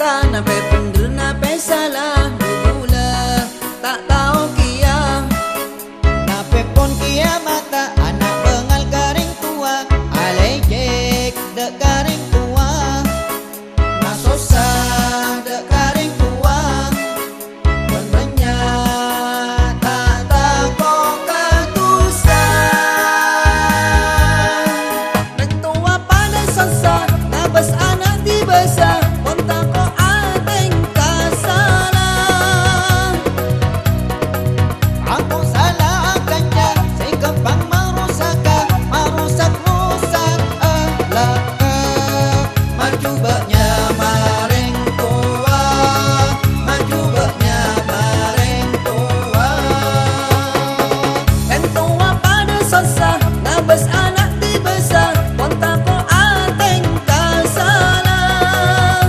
kata nape bener nape salah gula tak tahu kia nape pon kiamat anak bengal garing tua alejek dek garing tua nasosa dek garing tua benernya tak tahu ketusa dek tua pada sosa nabas anak dibesar bes anak dibesar kontak ko ateng kasalah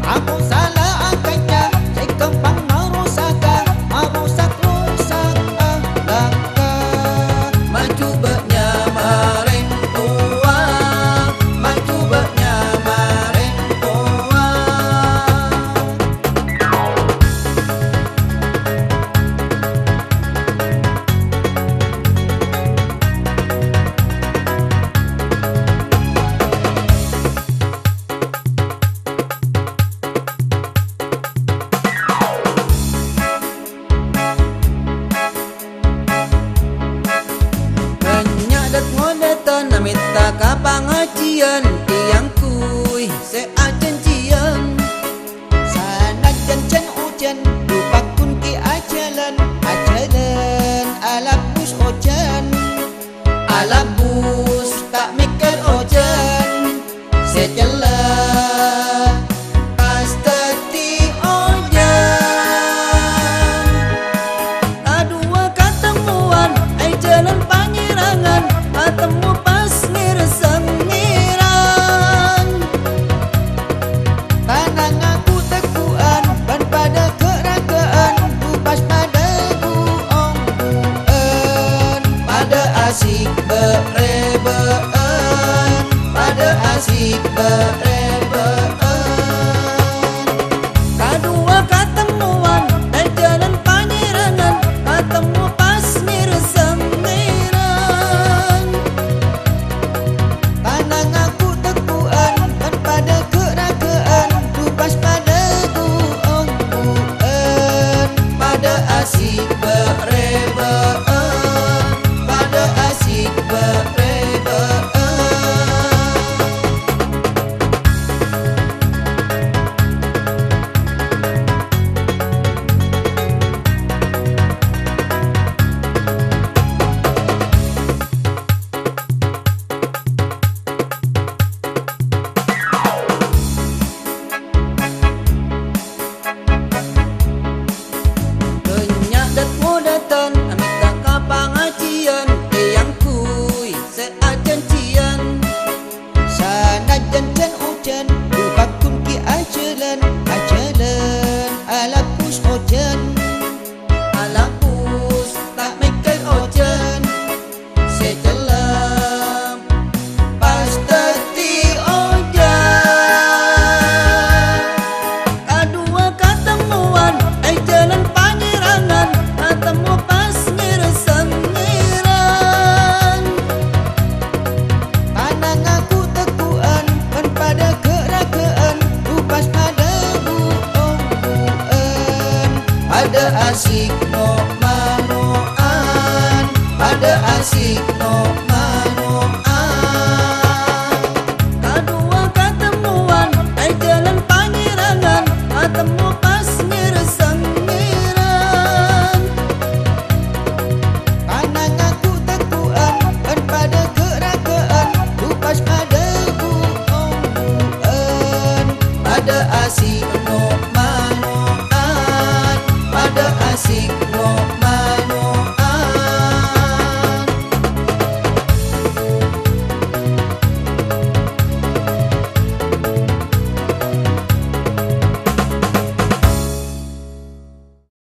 aku salah akannya saya kembang merusak rusak laka maju beknya maring tua maju beknya maring tua ngodetan namita ka pangajian tiang kui se ajen jian sana jen ujan lupakun ki ajalan alapus ojan alapus tak mikir ojan se jelas pasti ojan adua ketemuan ai jalan pangerangan ketemu pas ngirsengiran tanang aku tekuan dan pada keragaan ku pas pada buong pada asik berebaan pada asik berebaan kadua ketemuan dan jalan pangerangan ketemu pas ngirsengiran tanang aku tekuan dan pada keragaan ku pas pada buong pada asik berebaan pada asik berebaan modatan amita ka pangajian tiang kui se ajen jian sana jen ujan lupakun ki ajalan alapus ojan alapus tak mikir ojan se jelam pasti ojan kadua ketemuan ai jalan pangerangan ketemu pas ngirsengiran tanang aku tekuan dan pada keragaan ku pas pada buong pada asik no manoan pada asik no manoan kadua ketemuan ai jalan pangerangan ketemu pas ngirsengiran tanang aku tekuan dan pada keragaan ku pas pada buong pada asik no